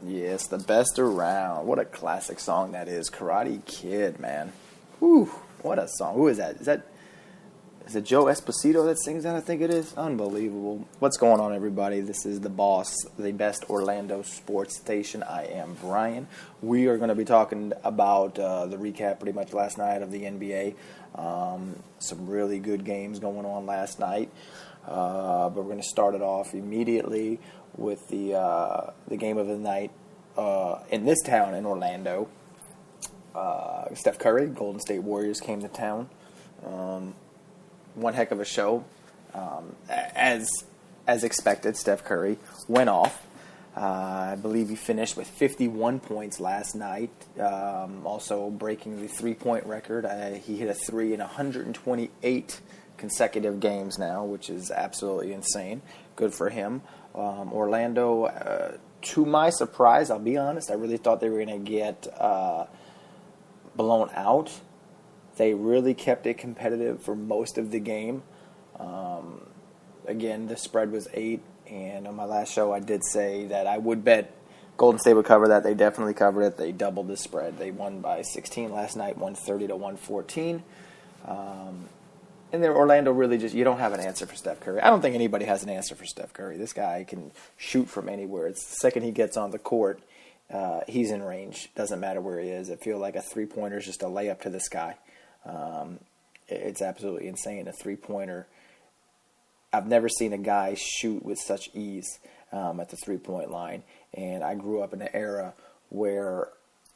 Yes, the best around. What a classic song that is. Karate Kid, man. Whew, what a song. Who is that? Is it Joe Esposito that sings that? I think it is. Unbelievable. What's going on, everybody? This is The Boss, the best Orlando sports station. I am Brian. We are going to be talking about the recap pretty much last night of the NBA. Some really good games going on last night. But we're going to start it off immediately with the game of the night in this town in Orlando. Steph Curry, Golden State Warriors came to town. One heck of a show. As expected, Steph Curry went off. I believe he finished with 51 points last night, also breaking the three-point record. He hit a three in 128 consecutive games now, which is absolutely insane. Good for him. Orlando, to my surprise, I'll be honest, I really thought they were going to get blown out. They really kept it competitive for most of the game. Again, the spread was 8, and on my last show I did say that I would bet Golden State would cover that. They definitely covered it. They doubled the spread. They won by 16 last night, 130-114. And then Orlando really just, you don't have an answer for Steph Curry. I don't think anybody has an answer for Steph Curry. This guy can shoot from anywhere. It's the second he gets on the court, he's in range. Doesn't matter where he is. It feels like a three-pointer is just a layup to the sky. It's absolutely insane. A three-pointer. I've never seen a guy shoot with such ease at the three-point line. And I grew up in an era where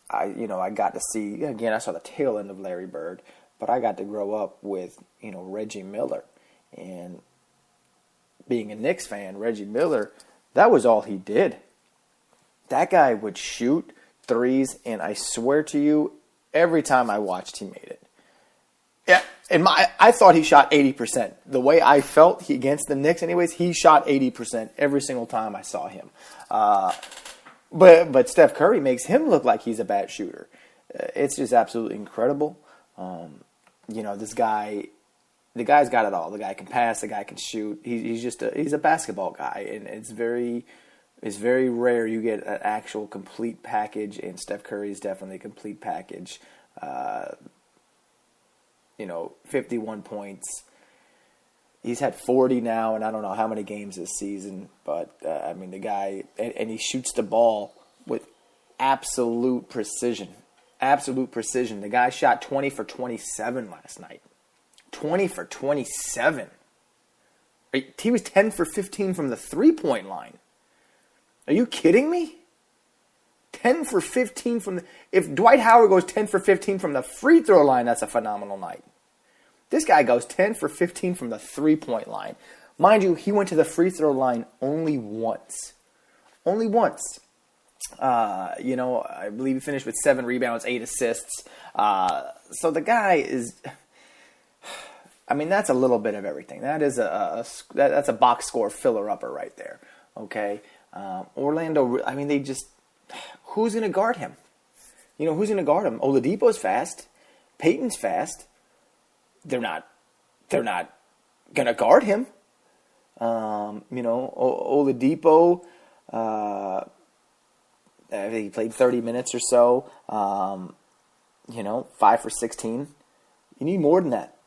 I got to see, again, I saw the tail end of Larry Bird, but I got to grow up with, Reggie Miller. And being a Knicks fan, Reggie Miller, that was all he did. That guy would shoot threes, and I swear to you, every time I watched, he made it. Yeah, and I thought he shot 80%. The way I felt against the Knicks, anyways, he shot 80% every single time I saw him. But Steph Curry makes him look like he's a bad shooter. It's just absolutely incredible. This guy, the guy's got it all. The guy can pass. The guy can shoot. He's a basketball guy, and it's very rare you get an actual complete package. And Steph Curry is definitely a complete package. 51 points. He's had 40 now, and I don't know how many games this season, but the guy, and he shoots the ball with absolute precision. Absolute precision. The guy shot 20 for 27 last night. 20 for 27. He was 10 for 15 from the three-point line. Are you kidding me? 10 for 15 from the... If Dwight Howard goes 10 for 15 from the free throw line, that's a phenomenal night. This guy goes 10 for 15 from the three-point line. Mind you, he went to the free throw line only once. Only once. I believe he finished with 7 rebounds, 8 assists. So the guy is... that's a little bit of everything. That is that's a box score filler-upper right there. Okay? Orlando, they just... Who's going to guard him? Who's going to guard him? Oladipo's fast. Peyton's fast. They're not going to guard him. Oladipo, he played 30 minutes or so. 5 for 16. You need more than that.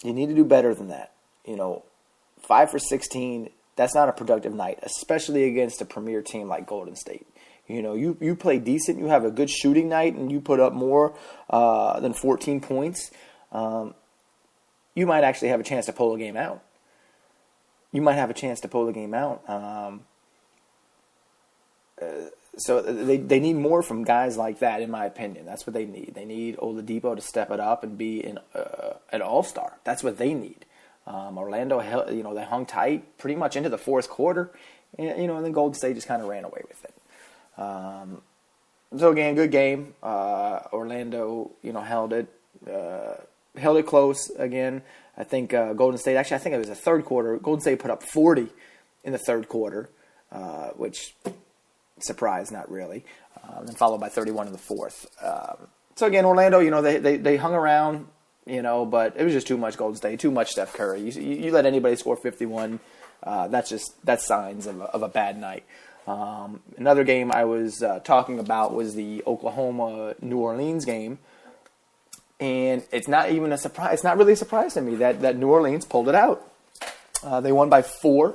You need to do better than that. 5 for 16, that's not a productive night, especially against a premier team like Golden State. You play decent, you have a good shooting night, and you put up more than 14 points, you might actually have a chance to pull a game out. So they need more from guys like that, in my opinion. That's what they need. They need Oladipo to step it up and be an all-star. That's what they need. Orlando, they hung tight pretty much into the fourth quarter, and then Golden State just kind of ran away with it. So again, good game. Orlando, held it close again. I think Golden State, actually I think it was the third quarter, Golden State put up 40 in the third quarter, which, surprise, not really. Then followed by 31 in the fourth. So again, Orlando, they hung around, but it was just too much Golden State, too much Steph Curry. You let anybody score 51, that's signs of a bad night. Another game I was talking about was the Oklahoma-New Orleans game. And it's not even a surprise. It's not really a surprise to me that New Orleans pulled it out. They won by 4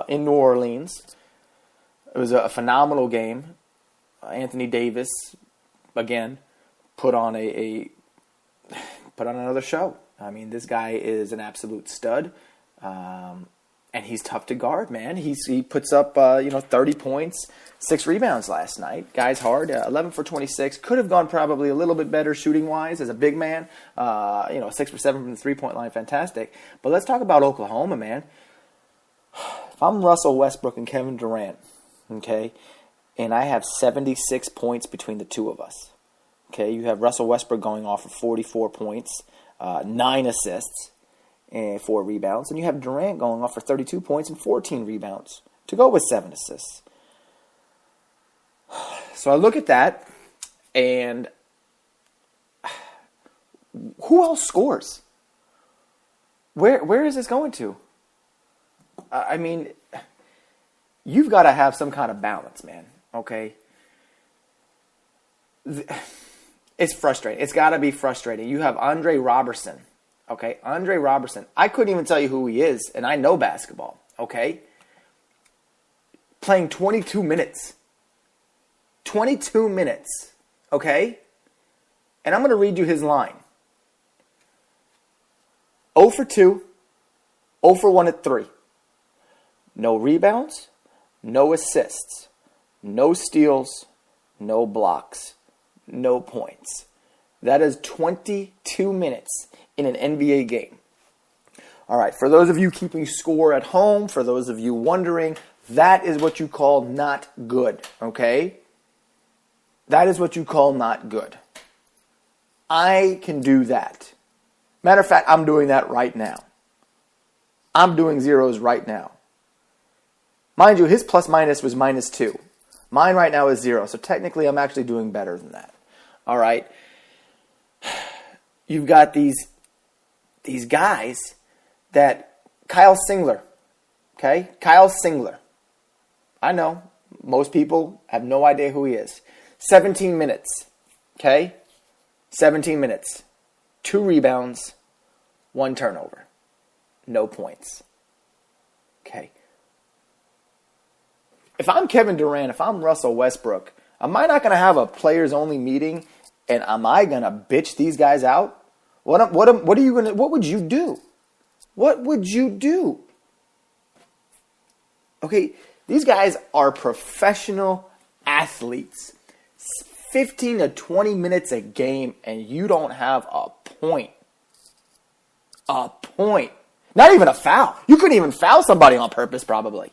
in New Orleans. It was a phenomenal game. Anthony Davis, again, put on another show. I mean, this guy is an absolute stud, and he's tough to guard, man. He puts up 30 points, 6 rebounds last night. Guy's hard, 11 for 26. Could have gone probably a little bit better shooting wise as a big man. 6 for 7 from the 3-point line, fantastic. But let's talk about Oklahoma, man. If I'm Russell Westbrook and Kevin Durant, okay, and I have 76 points between the two of us. Okay, you have Russell Westbrook going off for 44 points, 9 assists, and 4 rebounds. And you have Durant going off for 32 points and 14 rebounds to go with 7 assists. So I look at that, and who else scores? Where is this going to? I mean, you've got to have some kind of balance, man, okay? It's frustrating. It's got to be frustrating. You have Andre Robertson, okay? Andre Robertson. I couldn't even tell you who he is, and I know basketball, okay? Playing 22 minutes. 22 minutes, okay? And I'm going to read you his line. 0 for 2, 0 for 1 at 3. No rebounds, no assists, no steals, no blocks, no points. That is 22 minutes in an NBA game. All right, for those of you keeping score at home, for those of you wondering, that is what you call not good, okay? That is what you call not good. I can do that. Matter of fact, I'm doing that right now. I'm doing zeros right now. Mind you, his plus minus was -2. Mine right now is 0, so technically I'm actually doing better than that. All right? You've got these guys that, Kyle Singler, okay? Kyle Singler. I know, most people have no idea who he is. 17 minutes, okay? 17 minutes. 2 rebounds, 1 turnover. No points. Okay. If I'm Kevin Durant, if I'm Russell Westbrook, am I not going to have a players-only meeting, and am I going to bitch these guys out? What would you do? What would you do? Okay, these guys are professional athletes. 15 to 20 minutes a game, and you don't have a point. A point. Not even a foul. You couldn't even foul somebody on purpose, probably.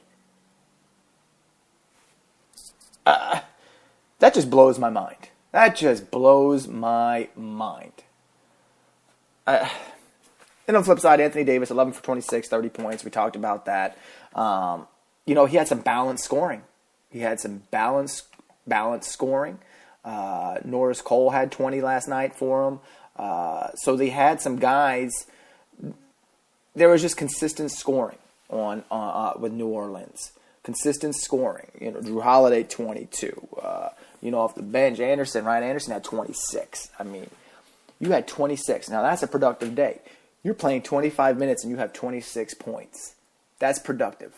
That just blows my mind. That just blows my mind. And on the flip side, Anthony Davis, 11 for 26, 30 points. We talked about that. He had some balanced scoring. He had some balanced scoring. Norris Cole had 20 last night for him. So they had some guys. There was just consistent scoring on with New Orleans. Consistent scoring. Drew Holiday 22. Off the bench, Ryan Anderson had 26. I mean, you had 26. Now that's a productive day. You're playing 25 minutes and you have 26 points. That's productive.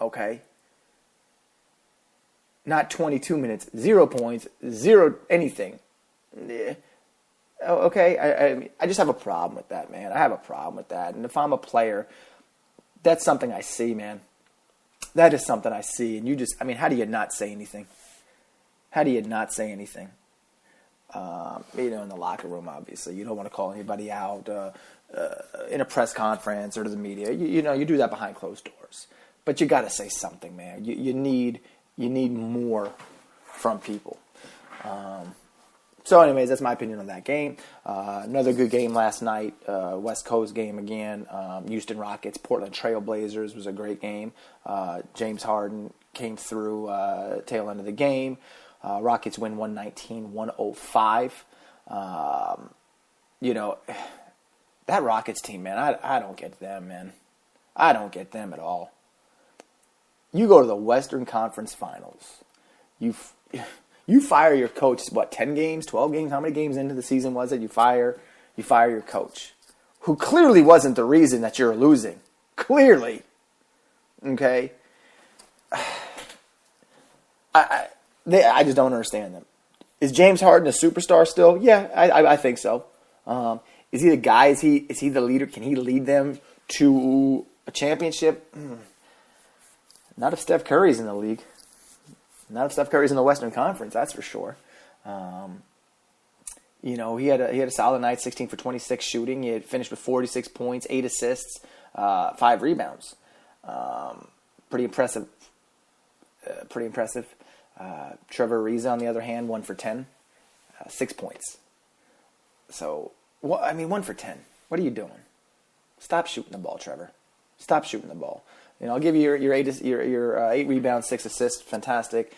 Okay? Not 22 minutes, 0 points, 0 anything. Okay, I just have a problem with that, man. I have a problem with that. And if I'm a player, that's something I see, man. That is something I see. And how do you not say anything? How do you not say anything? In the locker room, obviously. You don't want to call anybody out in a press conference or to the media. You do that behind closed doors. But you got to say something, man. You need more from people. So anyways, that's my opinion on that game. Another good game last night, West Coast game again. Houston Rockets, Portland Trail Blazers was a great game. James Harden came through tail end of the game. Rockets win 119-105. That Rockets team, man, I don't get them, man. I don't get them at all. You go to the Western Conference Finals. You fire your coach, 10 games, 12 games? How many games into the season was it? You fire your coach, who clearly wasn't the reason that you're losing. Clearly. Okay? I just don't understand them. Is James Harden a superstar still? Yeah, I think so. Is he the guy? Is he the leader? Can he lead them to a championship? Not if Steph Curry's in the league. Not if Steph Curry's in the Western Conference, that's for sure. He had a solid night, 16 for 26 shooting. He had finished with 46 points, 8 assists, 5 rebounds. Pretty impressive. Trevor Ariza, on the other hand, 1 for 10, 6 points. So, 1 for 10. What are you doing? Stop shooting the ball, Trevor. Stop shooting the ball. I'll give you your 8 rebounds, 6 assists, fantastic.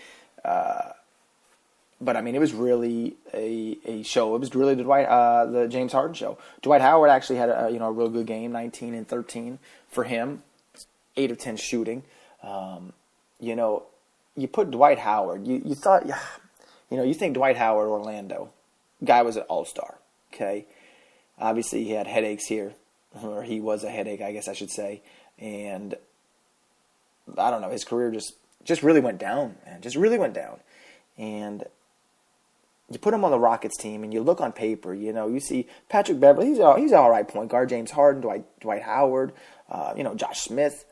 But it was really a show. It was really the James Harden show. Dwight Howard actually had a real good game, 19 and 13 for him, 8 of 10 shooting. You put Dwight Howard. You thought, you think Dwight Howard, Orlando, guy was an all-star. Okay, obviously he had headaches here, or he was a headache, I guess I should say, and I don't know, his career just really went down, man. Just really went down. And you put him on the Rockets team, and you look on paper, you see Patrick Beverley, he's an all right point guard, James Harden, Dwight Howard, Josh Smith.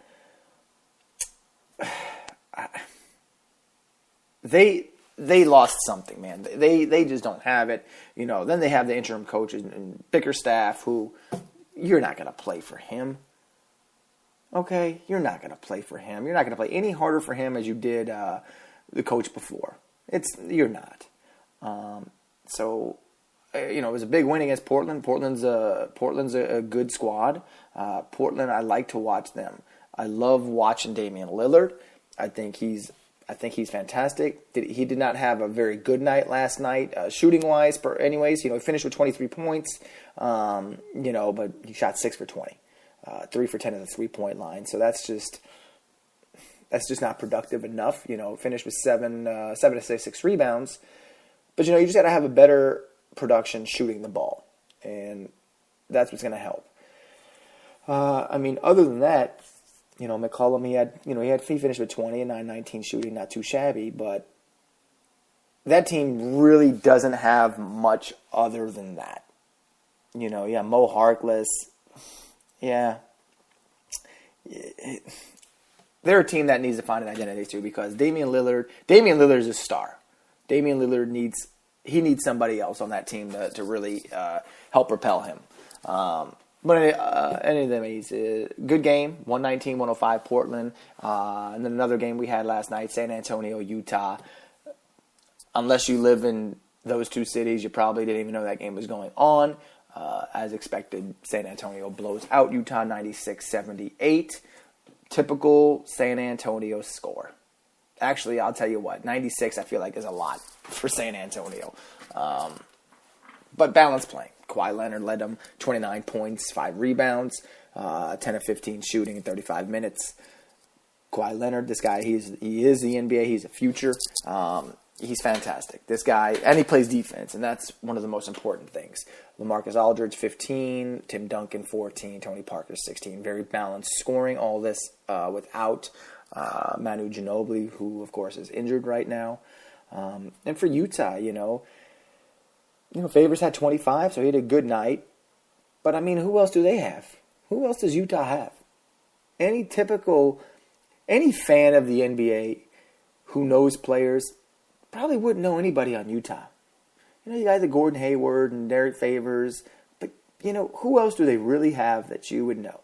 They lost something, man. They just don't have it. Then they have the interim coaches and Bickerstaff, who you're not going to play for him. Okay, you're not going to play for him. You're not going to play any harder for him as you did the coach before. You're not. It was a big win against Portland. Portland's a good squad. Portland, I like to watch them. I love watching Damian Lillard. I think he's fantastic. He did not have a very good night last night, shooting wise. Anyways, he finished with 23 points. But he shot 6 for 20. 3 for 10 at the 3-point line. So that's just not productive enough. Finished with 7 assists, 6 rebounds. But you just got to have a better production shooting the ball, and that's what's going to help. Other than that, McCollum, he finished with 20 and 19 shooting, not too shabby, but that team really doesn't have much other than that. Mo Harkless. Yeah. They're a team that needs to find an identity too, because Damian Lillard is a star. Damian Lillard needs somebody else on that team to really help propel him. But any of them, he's a good game, 119-105 Portland. And then another game we had last night, San Antonio, Utah. Unless you live in those two cities, you probably didn't even know that game was going on. As expected, San Antonio blows out Utah 96-78. Typical San Antonio score. Actually, I'll tell you what, 96 I feel like is a lot for San Antonio. But balanced playing. Kawhi Leonard led them 29 points, 5 rebounds, 10 of 15 shooting in 35 minutes. Kawhi Leonard, this guy, he is the NBA. He's a future. He's fantastic. This guy, and he plays defense, and that's one of the most important things. LaMarcus Aldridge, 15. Tim Duncan, 14. Tony Parker, 16. Very balanced scoring. All this without Manu Ginobili, who, of course, is injured right now. And for Utah, Favors had 25, so he had a good night. But, who else do they have? Who else does Utah have? Any fan of the NBA who knows players probably wouldn't know anybody on Utah. You got the Gordon Hayward and Derek Favors, but, who else do they really have that you would know?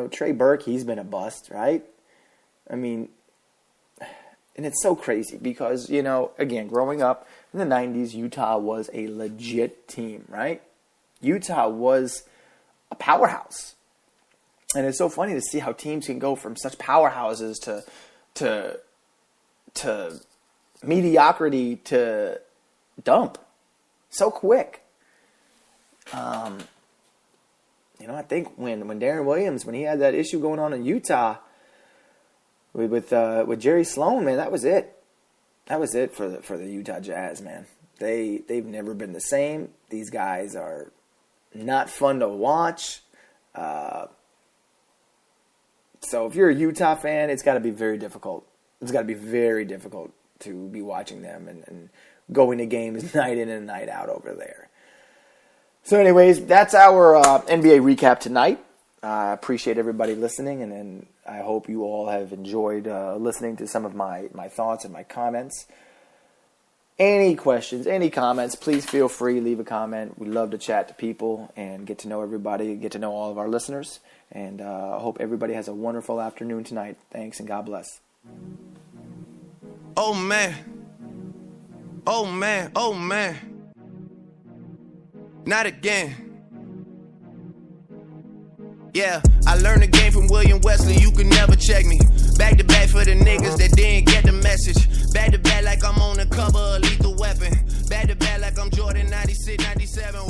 Trey Burke, he's been a bust, right? And it's so crazy because, again, growing up in the 90s, Utah was a legit team, right? Utah was a powerhouse. And it's so funny to see how teams can go from such powerhouses to mediocrity to dump so quick. I think when Darren Williams, when he had that issue going on in Utah, with Jerry Sloan, man, that was it. That was it for the Utah Jazz, man. They've never been the same. These guys are not fun to watch. So if you're a Utah fan, it's got to be very difficult. It's got to be very difficult to be watching them and going to games night in and night out over there. So anyways, that's our NBA recap tonight. I appreciate everybody listening, and I hope you all have enjoyed listening to some of my thoughts and my comments. Any questions, any comments, please feel free, leave a comment. We love to chat to people and get to know everybody, get to know all of our listeners. And I hope everybody has a wonderful afternoon tonight. Thanks, and God bless. Oh, man. Oh, man. Oh, man. Not again. Yeah, I learned the game from William Wesley, you can never check me. Back to back for the niggas that didn't get the message. Back to back like I'm on the cover of Lethal Weapon. Back to back like I'm Jordan 96, 97.